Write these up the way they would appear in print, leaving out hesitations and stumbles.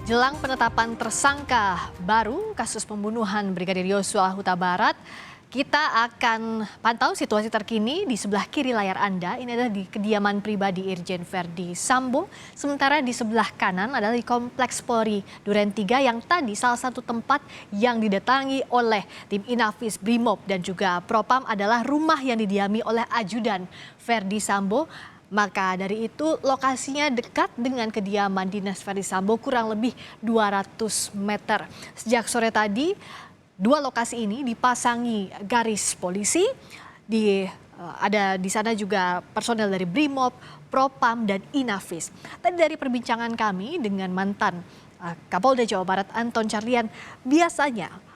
Jelang penetapan tersangka baru kasus pembunuhan Brigadir Yosua Huta Barat, kita akan pantau situasi terkini di sebelah kiri layar Anda. Ini adalah di kediaman pribadi Irjen Verdi Sambo. Sementara di sebelah kanan adalah di Kompleks Polri Duren 3 yang tadi salah satu tempat yang didatangi oleh tim Inafis Brimob dan juga Propam adalah rumah yang didiami oleh ajudan Verdi Sambo. Maka dari itu lokasinya dekat dengan kediaman dinas Verdi Sambo kurang lebih 200 meter. Sejak sore tadi, dua lokasi ini dipasangi garis polisi. Ada di sana juga personel dari Brimob, Propam, dan Inafis. Tadi dari perbincangan kami dengan mantan Kapolda Jawa Barat Anton Carlyan, biasanya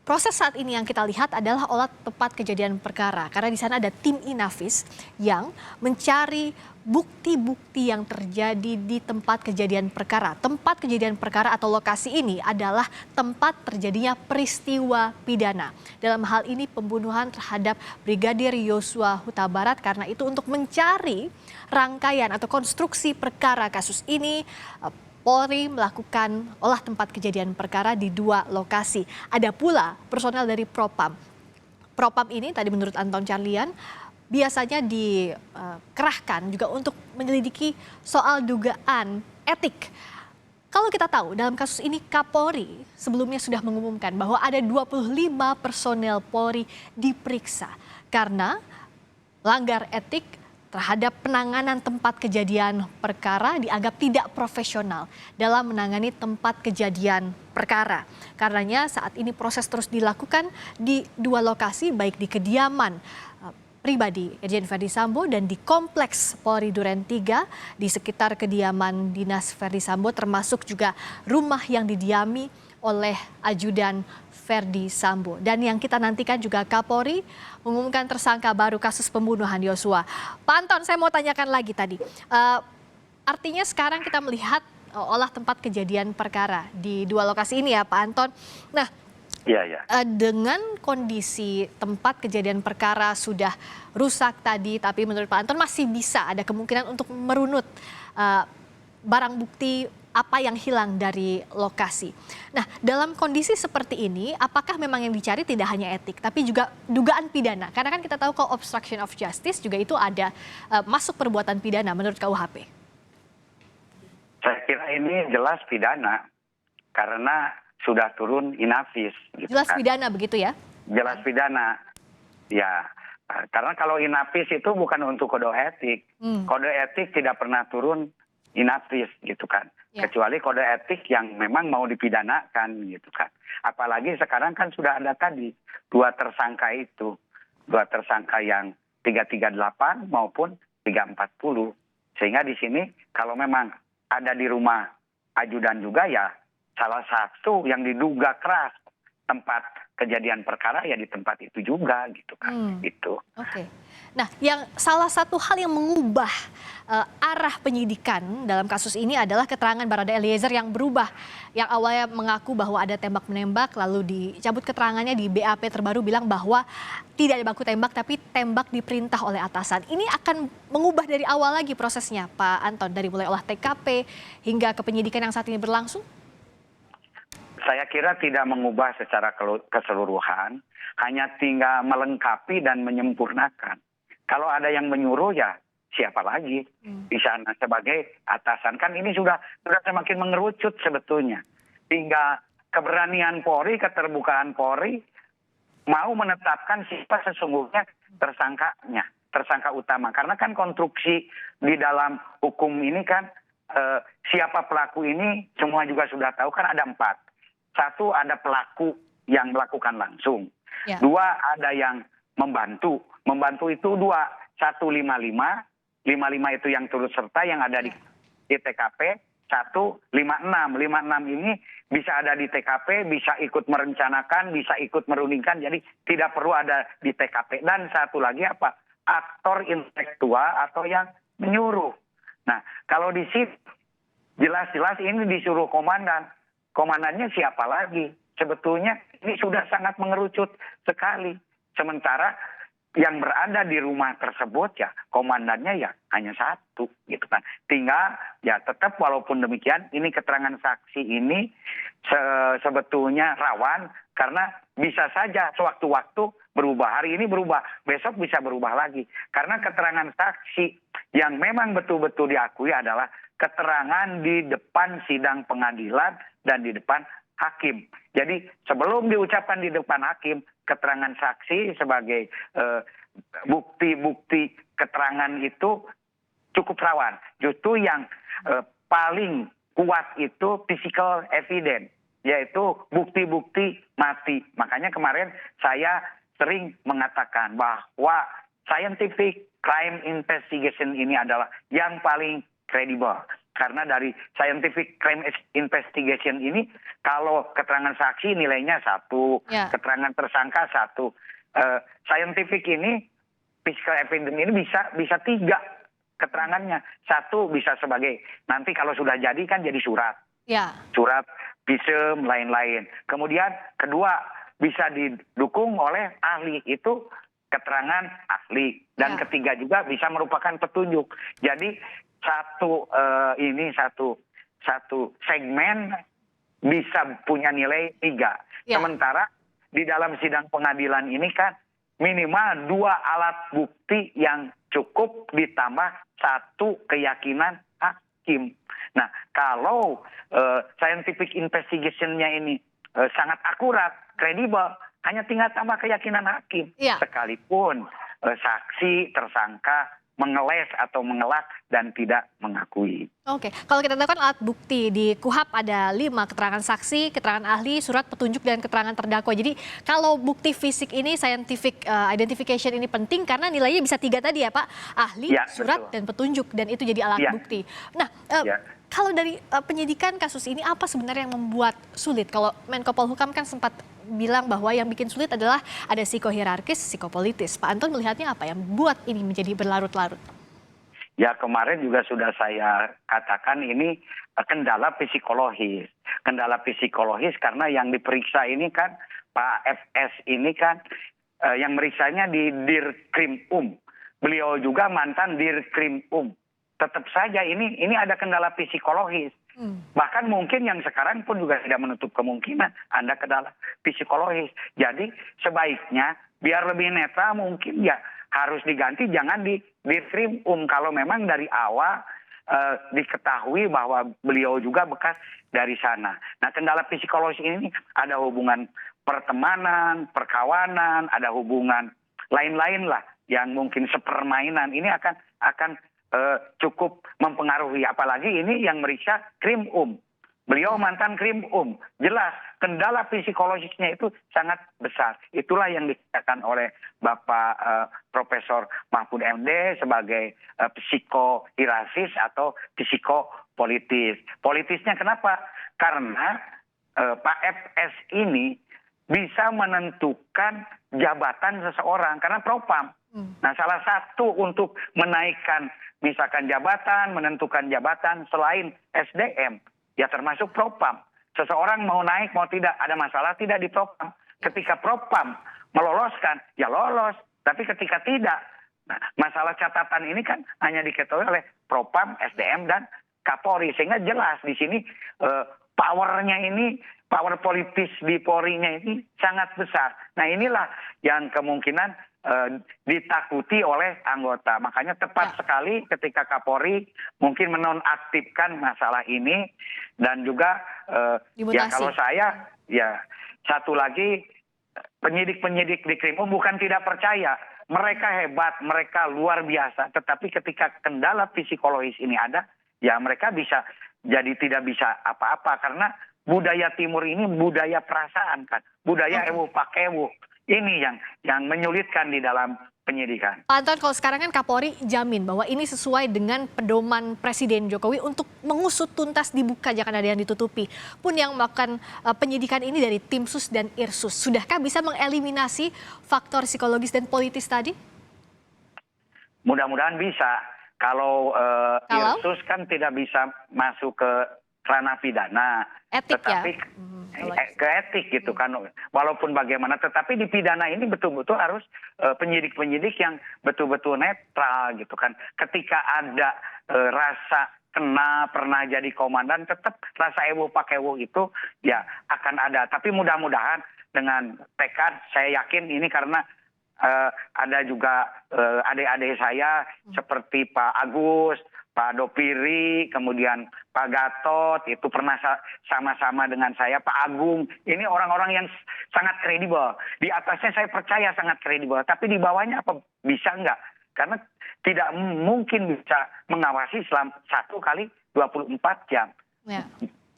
proses saat ini yang kita lihat adalah olah tempat kejadian perkara. Karena di sana ada tim Inafis yang mencari bukti-bukti yang terjadi di tempat kejadian perkara. Tempat kejadian perkara atau lokasi ini adalah tempat terjadinya peristiwa pidana. Dalam hal ini pembunuhan terhadap Brigadir Yosua Huta Barat. Karena itu untuk mencari rangkaian atau konstruksi perkara kasus ini, Polri melakukan olah tempat kejadian perkara di dua lokasi. Ada pula personel dari Propam. Propam ini tadi menurut Anton Carlyan biasanya dikerahkan juga untuk menyelidiki soal dugaan etik. Kalau kita tahu dalam kasus ini Kapolri sebelumnya sudah mengumumkan bahwa ada 25 personel Polri diperiksa karena langgar etik terhadap penanganan tempat kejadian perkara dianggap tidak profesional dalam menangani tempat kejadian perkara. Karenanya saat ini proses terus dilakukan di dua lokasi, baik di kediaman pribadi Irjen Verdi Sambo dan di Kompleks Polri Duren 3 di sekitar kediaman dinas Verdi Sambo, termasuk juga rumah yang didiami oleh ajudan Verdi Sambo. Dan yang kita nantikan juga Kapolri mengumumkan tersangka baru kasus pembunuhan Yosua. Pak Anton, saya mau tanyakan lagi tadi. Artinya sekarang kita melihat olah tempat kejadian perkara di dua lokasi ini ya Pak Anton. Nah, dengan kondisi tempat kejadian perkara sudah rusak tadi, tapi menurut Pak Anton masih bisa ada kemungkinan untuk merunut barang bukti apa yang hilang dari lokasi. Nah, dalam kondisi seperti ini, apakah memang yang dicari tidak hanya etik, tapi juga dugaan pidana? Karena kan kita tahu kalau obstruction of justice juga itu ada masuk perbuatan pidana menurut KUHP. Saya kira ini jelas pidana, karena sudah turun Inafis. Gitu jelas kan. Pidana begitu ya? Jelas pidana, ya. Karena kalau Inafis itu bukan untuk kode etik. Kode etik tidak pernah turun Inafis gitu kan. Ya. Kecuali kode etik yang memang mau dipidanakan gitu kan. Apalagi sekarang kan sudah ada tadi dua tersangka itu. Dua tersangka yang 338 maupun 340. Sehingga di sini kalau memang ada di rumah ajudan juga ya salah satu yang diduga keras tempat kejadian perkara ya di tempat itu juga gitu kan. Itu. Oke. Nah, yang salah satu hal yang mengubah arah penyidikan dalam kasus ini adalah keterangan Barada Eliezer yang berubah. Yang awalnya mengaku bahwa ada tembak menembak, lalu dicabut keterangannya di BAP terbaru bilang bahwa tidak ada baku tembak tapi tembak diperintah oleh atasan. Ini akan mengubah dari awal lagi prosesnya Pak Anton, dari mulai olah TKP hingga ke penyidikan yang saat ini berlangsung? Saya kira tidak mengubah secara keseluruhan, hanya tinggal melengkapi dan menyempurnakan. Kalau ada yang menyuruh ya siapa lagi di sana sebagai atasan. Kan ini sudah semakin mengerucut sebetulnya. Hingga keberanian Polri, keterbukaan Polri mau menetapkan siapa sesungguhnya tersangkanya, tersangka utama. Karena kan konstruksi di dalam hukum ini kan siapa pelaku ini semua juga sudah tahu kan ada 4. 1 ada pelaku yang melakukan langsung. Ya. 2 ada yang membantu. Membantu itu 2. 1 55 itu yang turut serta yang ada di TKP. 1 56 ini bisa ada di TKP, bisa ikut merencanakan, bisa ikut merundingkan. Jadi tidak perlu ada di TKP. Dan satu lagi apa? Aktor intelektual atau yang menyuruh. Nah, kalau di situ jelas-jelas ini disuruh komandan. Komandannya siapa lagi? Sebetulnya ini sudah sangat mengerucut sekali. Sementara yang berada di rumah tersebut ya komandannya ya hanya satu gitu kan. Tinggal ya tetap walaupun demikian ini keterangan saksi ini sebetulnya rawan karena bisa saja sewaktu-waktu berubah. Hari ini berubah, besok bisa berubah lagi. Karena keterangan saksi yang memang betul-betul diakui adalah keterangan di depan sidang pengadilan dan di depan hakim. Jadi sebelum diucapkan di depan hakim, keterangan saksi sebagai bukti-bukti keterangan itu cukup rawan. Justru yang paling kuat itu physical evidence, yaitu bukti-bukti mati. Makanya kemarin saya sering mengatakan bahwa scientific crime investigation ini adalah yang paling kredibel. Karena dari scientific crime investigation ini, kalau keterangan saksi nilainya 1, keterangan tersangka 1. Scientific ini, physical evidence ini bisa 3 keterangannya. 1 bisa sebagai, nanti kalau sudah jadi kan jadi surat. Surat, visum, lain-lain. Kemudian kedua, bisa didukung oleh ahli, itu keterangan ahli. Dan ketiga juga bisa merupakan petunjuk. Jadi satu segmen bisa punya nilai 3. Sementara di dalam sidang pengadilan ini kan minimal 2 alat bukti yang cukup ditambah 1 keyakinan hakim. Nah, kalau scientific investigation-nya ini sangat akurat, kredibel, hanya tinggal tambah keyakinan hakim. Sekalipun saksi, tersangka mengeles atau mengelak dan tidak mengakui. Oke, kalau kita tahu kan alat bukti di KUHP ada 5, keterangan saksi, keterangan ahli, surat petunjuk, dan keterangan terdakwa. Jadi kalau bukti fisik ini, scientific identification ini penting karena nilainya bisa 3 tadi ya Pak, ahli, surat, dan petunjuk, dan itu jadi alat bukti. Nah, kalau dari penyidikan kasus ini apa sebenarnya yang membuat sulit? Kalau Menko Polhukam kan sempat bilang bahwa yang bikin sulit adalah ada psikohierarkis, psikopolitis. Pak Anton melihatnya apa yang membuat ini menjadi berlarut-larut? Ya, kemarin juga sudah saya katakan ini kendala psikologis. Kendala psikologis karena yang diperiksa ini kan Pak FS ini kan yang meriksanya di Dirkrim. Beliau juga mantan Dirkrim. Tetap saja ini ada kendala psikologis. Bahkan mungkin yang sekarang pun juga tidak menutup kemungkinan ada kendala psikologis. Jadi sebaiknya biar lebih netral mungkin ya harus diganti, jangan di Dirkrim kalau memang dari awal diketahui bahwa beliau juga bekas dari sana. Nah, kendala psikologis ini ada hubungan pertemanan, perkawanan, ada hubungan lain-lain lah yang mungkin sepermainan. Ini akan cukup mempengaruhi, apalagi ini yang meriksa Krim. Beliau mantan Krim. Jelas kendala psikologisnya itu sangat besar. Itulah yang dikatakan oleh Bapak Profesor Mahfud MD sebagai psikohierarkis atau psikopolitis. Politisnya kenapa? Karena Pak FS ini bisa menentukan jabatan seseorang karena propam. Nah, salah satu untuk menaikkan misalkan jabatan, menentukan jabatan selain SDM, ya termasuk propam. Seseorang mau naik, mau tidak, ada masalah tidak di propam. Ketika propam meloloskan, ya lolos. Tapi ketika tidak, nah, masalah catatan ini kan hanya diketahui oleh propam, SDM, dan Kapolri. Sehingga jelas di sini powernya ini, power politis di Polri-nya ini sangat besar. Nah, inilah yang kemungkinan ditakuti oleh anggota. Makanya tepat sekali ketika Kapolri mungkin menonaktifkan masalah ini. Dan juga ya kalau saya, ya satu lagi, penyidik-penyidik di Krim bukan tidak percaya. Mereka hebat, mereka luar biasa. Tetapi ketika kendala psikologis ini ada, ya mereka bisa jadi tidak bisa apa-apa. Karena budaya Timur ini budaya perasaan kan. Budaya ewu pakewu. Ini yang menyulitkan di dalam penyidikan. Pak Anton, kalau sekarang kan Kapolri jamin bahwa ini sesuai dengan pedoman Presiden Jokowi untuk mengusut tuntas, dibuka, jangan ada yang ditutupi. Pun yang melakukan penyidikan ini dari tim sus dan irsus. Sudahkah bisa mengeliminasi faktor psikologis dan politis tadi? Mudah-mudahan bisa. Kalau irsus kan tidak bisa masuk ke ranah pidana. Etik, tetapi, ke etik gitu kan. Walaupun bagaimana, tetapi di pidana ini betul-betul harus penyidik-penyidik yang betul-betul netral gitu kan. Ketika ada rasa kena pernah jadi komandan, tetap rasa ewo pakewo itu ya akan ada. Tapi mudah-mudahan dengan tekad, saya yakin ini karena ada juga adik-adik saya seperti Pak Agus, Pak Dopiri, kemudian Pak Gatot, itu pernah sama-sama dengan saya, Pak Agung. Ini orang-orang yang sangat kredibel. Di atasnya saya percaya sangat kredibel, tapi di bawahnya apa bisa enggak? Karena tidak mungkin bisa mengawasi selama 1 kali 24 jam. Ya.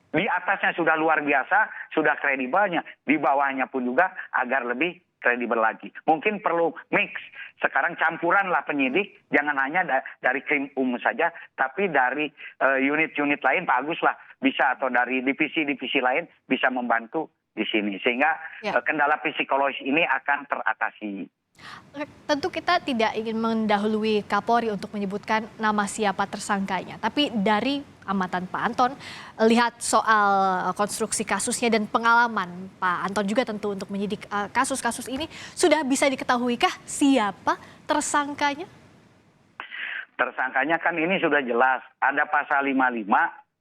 Di atasnya sudah luar biasa, sudah kredibelnya. Di bawahnya pun juga agar lebih kredibel lagi. Mungkin perlu mix. Sekarang campuran lah penyidik, jangan hanya dari krim saja, tapi dari unit-unit lain, Pak Agus lah bisa, atau dari divisi-divisi lain bisa membantu di sini. Sehingga kendala psikologis ini akan teratasi. Tentu kita tidak ingin mendahului Kapolri untuk menyebutkan nama siapa tersangkanya. Tapi dari amatan Pak Anton, lihat soal konstruksi kasusnya dan pengalaman Pak Anton juga tentu untuk menyidik kasus-kasus ini, sudah bisa diketahuikah siapa tersangkanya? Tersangkanya kan ini sudah jelas, ada pasal 55,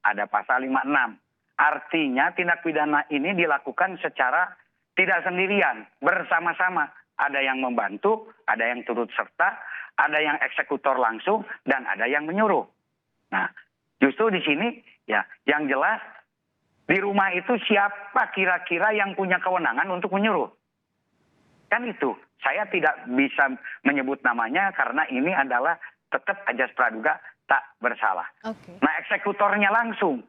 ada pasal 56. Artinya tindak pidana ini dilakukan secara tidak sendirian, bersama-sama. Ada yang membantu, ada yang turut serta, ada yang eksekutor langsung, dan ada yang menyuruh. Nah, justru di sini ya yang jelas di rumah itu siapa kira-kira yang punya kewenangan untuk menyuruh. Kan itu, saya tidak bisa menyebut namanya karena ini adalah tetap ajas praduga tak bersalah. Okay. Nah, eksekutornya langsung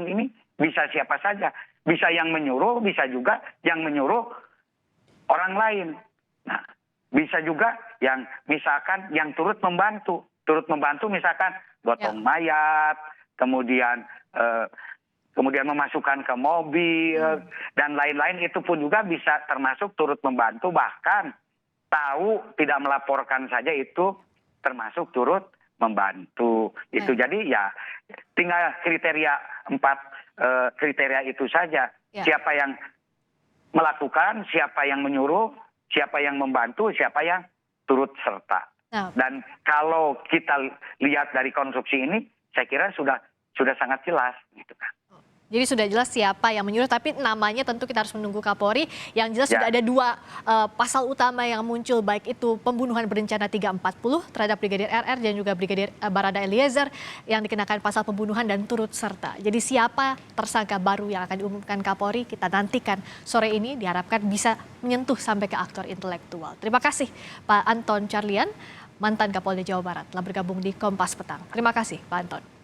ini bisa siapa saja. Bisa yang menyuruh, bisa juga yang menyuruh orang lain. Nah, bisa juga yang misalkan yang turut membantu misalkan gotong mayat, kemudian memasukkan ke mobil dan lain-lain, itu pun juga bisa termasuk turut membantu, bahkan tahu tidak melaporkan saja itu termasuk turut membantu. Itu jadi ya tinggal kriteria 4 kriteria itu saja. Siapa yang melakukan, siapa yang menyuruh, siapa yang membantu, siapa yang turut serta. Dan kalau kita lihat dari konstruksi ini, saya kira sudah sangat jelas gitu kan. Jadi sudah jelas siapa yang menyuruh, tapi namanya tentu kita harus menunggu Kapolri. Yang jelas sudah ada 2 pasal utama yang muncul, baik itu pembunuhan berencana 340 terhadap Brigadir RR dan juga Brigadir Barada Eliezer yang dikenakan pasal pembunuhan dan turut serta. Jadi siapa tersangka baru yang akan diumumkan Kapolri, kita nantikan sore ini, diharapkan bisa menyentuh sampai ke aktor intelektual. Terima kasih Pak Anton Carlyan, mantan Kapolda Jawa Barat, telah bergabung di Kompas Petang. Terima kasih Pak Anton.